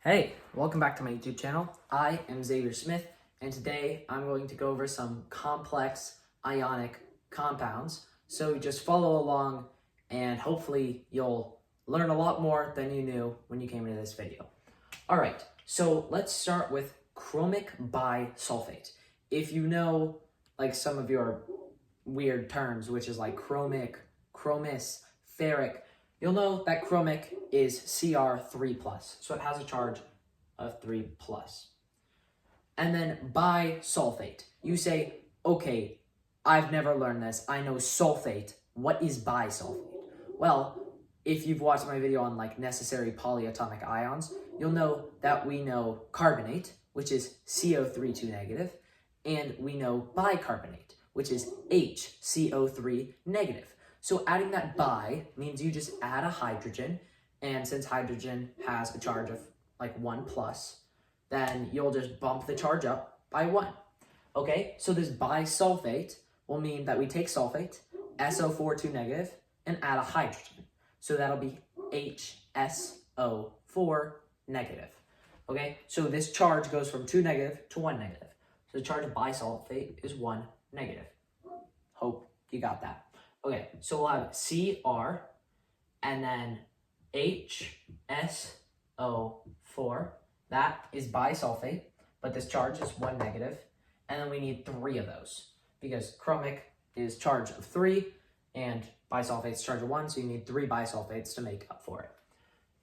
Hey, welcome back to my YouTube channel. I am Xavier Smith, and today I'm going to go over some complex ionic compounds. So just follow along, and hopefully you'll learn a lot more than you knew when you came into this video. All right, so let's start with chromic bisulfate. If you know like some of your weird terms, which is like chromic, chromis, ferric, you'll know that chromic is Cr3+, so it has a charge of 3+. And then bisulfate, you say, okay, I've never learned this. I know sulfate. What is bisulfate? Well, if you've watched my video on like necessary polyatomic ions, you'll know that we know carbonate, which is CO3 2 negative, and we know bicarbonate, which is HCO3 negative. So adding that bi means you just add a hydrogen, and since hydrogen has a charge of like 1+, then you'll just bump the charge up by 1. Okay, so this bisulfate will mean that we take sulfate, SO4 2 negative, and add a hydrogen. So that'll be HSO4 negative. Okay, so this charge goes from 2 negative to 1 negative. So the charge of bisulfate is 1 negative. Hope you got that. Okay, so we'll have Cr and then HSO4. That is bisulfate, but this charge is 1 negative. And then we need 3 of those because chromic is charge of 3 and bisulfate is charge of 1. So you need 3 bisulfates to make up for it.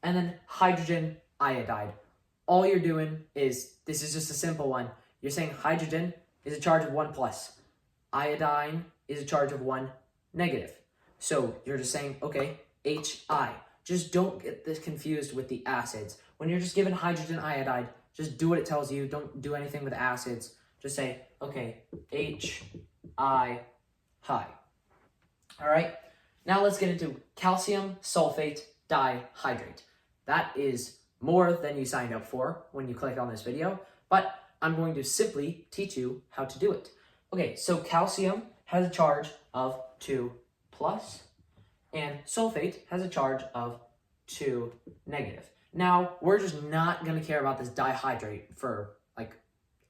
And then hydrogen iodide. All you're doing is, this is just a simple one. You're saying hydrogen is a charge of 1+. Iodine is a charge of 1 negative. So you're just saying, okay, HI. Just don't get this confused with the acids. When you're just given hydrogen iodide, just do what it tells you. Don't do anything with acids. Just say, okay, HI high. All right, now let's get into calcium sulfate dihydrate. That is more than you signed up for when you clicked on this video, but I'm going to simply teach you how to do it. Okay, so calcium has a charge of 2+, and sulfate has a charge of 2 negative. Now, we're just not going to care about this dihydrate for like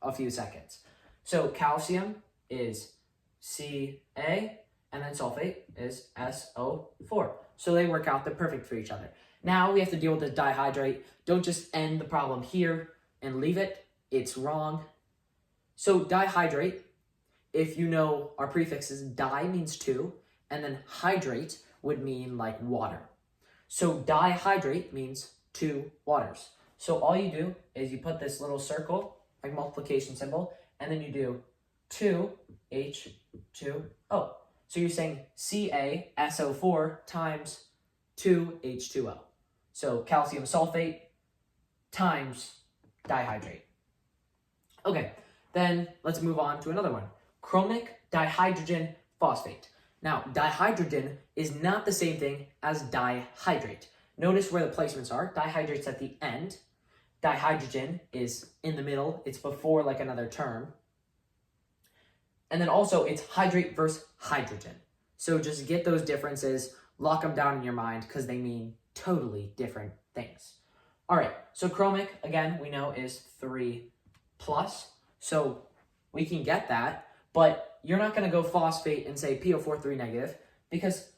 a few seconds. So calcium is Ca, and then sulfate is SO4. So they work out, they're perfect for each other. Now we have to deal with the dihydrate. Don't just end the problem here and leave it. It's wrong. So dihydrate, if you know our prefixes, di means 2, and then hydrate would mean like water. So dihydrate means 2 waters. So all you do is you put this little circle, like multiplication symbol, and then you do 2H2O. So you're saying CaSO4 times 2H2O. So calcium sulfate times dihydrate. Okay, then let's move on to another one. Chromic dihydrogen phosphate. Now, dihydrogen is not the same thing as dihydrate. Notice where the placements are. Dihydrate's at the end. Dihydrogen is in the middle. It's before like another term. And then also it's hydrate versus hydrogen. So just get those differences, lock them down in your mind because they mean totally different things. All right, so chromic, again, we know is 3+. So we can get that, but you're not going to go phosphate and say PO4 3 negative because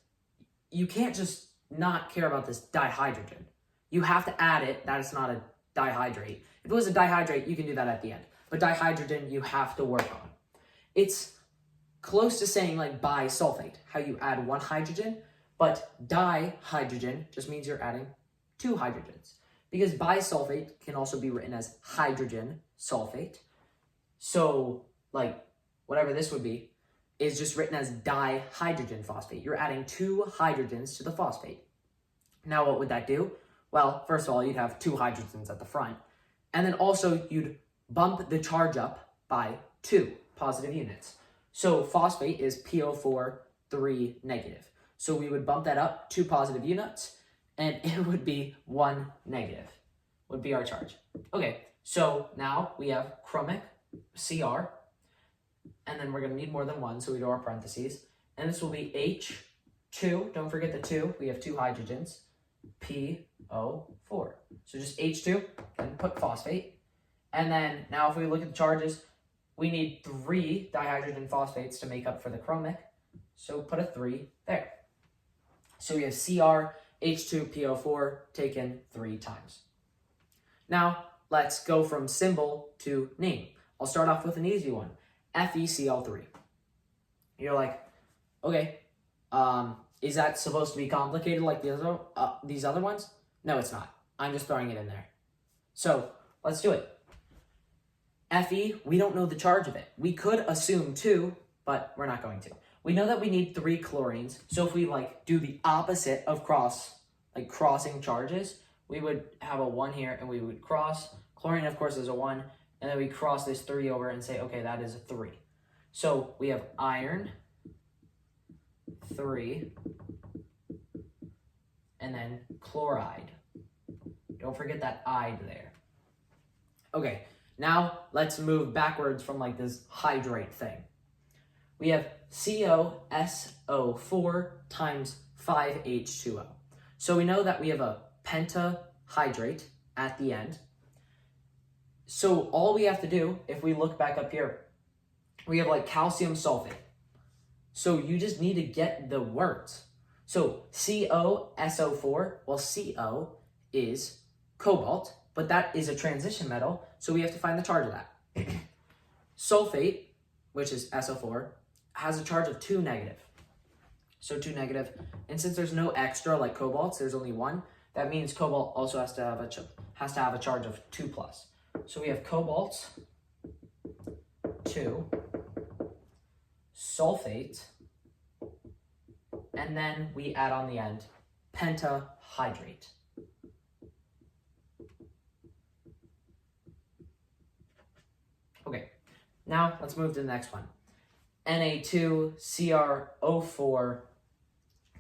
you can't just not care about this dihydrogen. You have to add it. That is not a dihydrate. If it was a dihydrate, you can do that at the end. But dihydrogen, you have to work on. It's close to saying like bisulfate, how you add 1 hydrogen, but dihydrogen just means you're adding 2 hydrogens. Because bisulfate can also be written as hydrogen sulfate. So like whatever this would be is just written as dihydrogen phosphate. You're adding 2 hydrogens to the phosphate. Now what would that do? Well, first of all, you'd have 2 hydrogens at the front. And then also you'd bump the charge up by 2 positive units. So phosphate is PO4 3 negative. So we would bump that up 2 positive units, and it would be 1 negative, would be our charge. Okay, so now we have chromic, Cr, and then we're going to need more than 1, so we do our parentheses. And this will be H2, don't forget the 2, we have 2 hydrogens, PO4. So just H2 and put phosphate. And then now if we look at the charges, we need 3 dihydrogen phosphates to make up for the chromic. So put a 3 there. So we have CrH2PO4 taken 3 times. Now let's go from symbol to name. I'll start off with an easy one, FeCl3. You're like, okay, is that supposed to be complicated like these other ones? No, it's not. I'm just throwing it in there. So let's do it. Fe, we don't know the charge of it. We could assume 2, but we're not going to. We know that we need 3 chlorines. So if we do the opposite of crossing charges, we would have a 1 here and we would cross. Chlorine, of course, is a 1. And then we cross this 3 over and say, okay, that is a 3. So we have iron, 3, and then chloride. Don't forget that "ide" there. Okay, now let's move backwards from this hydrate thing. We have COSO4 times 5H2O. So we know that we have a pentahydrate at the end. So all we have to do, if we look back up here, we have calcium sulfate. So you just need to get the words. So COSO4, well, CO is cobalt, but that is a transition metal, so we have to find the charge of that. Sulfate, which is SO4, has a charge of 2 negative. So 2 negative, and since there's no extra like cobalts, there's only 1, that means cobalt also has to have a charge of 2 plus. So we have cobalt, 2, sulfate, and then we add on the end pentahydrate. Okay, now let's move to the next one. Na2CrO4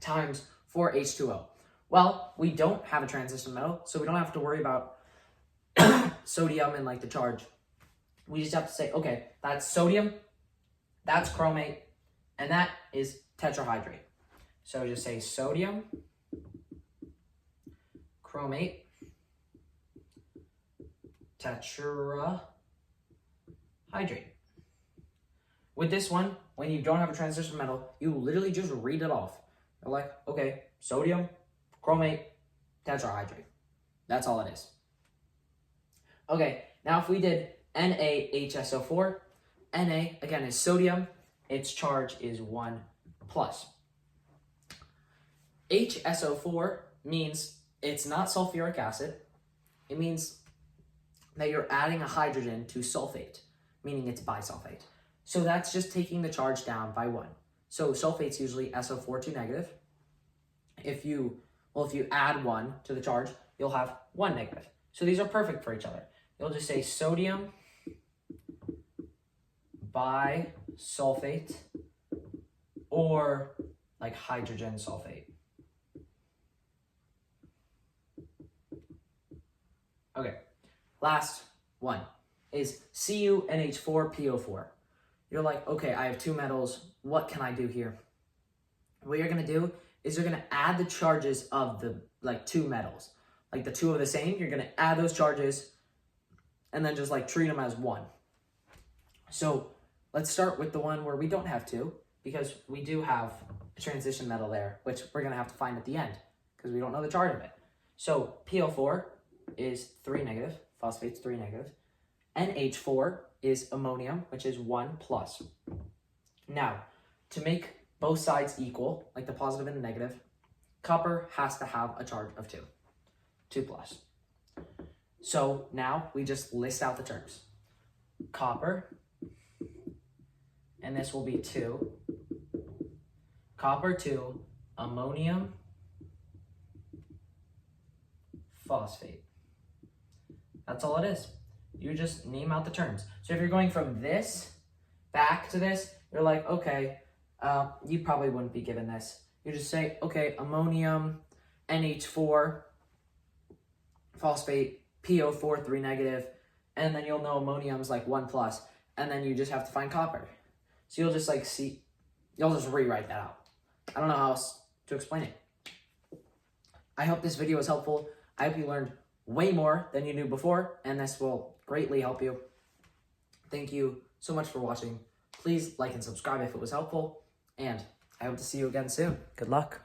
times 4H2O. Well, we don't have a transition metal, so we don't have to worry about sodium and the charge. We just have to say, okay, that's sodium, that's chromate, and that is tetrahydrate. So just say sodium, chromate, tetrahydrate. With this one, when you don't have a transition metal, you literally just read it off. You're like, okay, sodium, chromate, tetrahydrate. That's all it is. Okay, now if we did NaHSO4, Na, again, is sodium. Its charge is 1 plus. HSO4 means it's not sulfuric acid. It means that you're adding a hydrogen to sulfate, meaning it's bisulfate. So that's just taking the charge down by 1. So sulfate's usually SO4 2 negative. If you add 1 to the charge, you'll have 1 negative. So these are perfect for each other. You'll just say sodium bisulfate or hydrogen sulfate. Okay, last one is CuNH4PO4. You're like, okay, I have 2 metals. What can I do here? What you're going to do is you're going to add the charges of the 2 metals. The 2 of the same, you're going to add those charges and then just treat them as 1. So let's start with the one where we don't have 2 because we do have a transition metal there, which we're going to have to find at the end because we don't know the charge of it. So PO4 is 3 negative, phosphate's 3 negative. NH4 is ammonium, which is 1 plus. Now, to make both sides equal, the positive and the negative, copper has to have a charge of 2, 2 plus. So now we just list out the terms. Copper, and this will be 2. Copper 2, ammonium, phosphate. That's all it is. You just name out the terms. So if you're going from this back to this, you're like, okay, you probably wouldn't be given this. You just say, okay, ammonium, NH4, phosphate, PO4, 3 negative, and then you'll know ammonium's 1 plus, and then you just have to find copper. So you'll just you'll just rewrite that out. I don't know how else to explain it. I hope this video was helpful. I hope you learned way more than you knew before, and this will greatly help you. Thank you so much for watching. Please like and subscribe if it was helpful, and I hope to see you again soon. Good luck.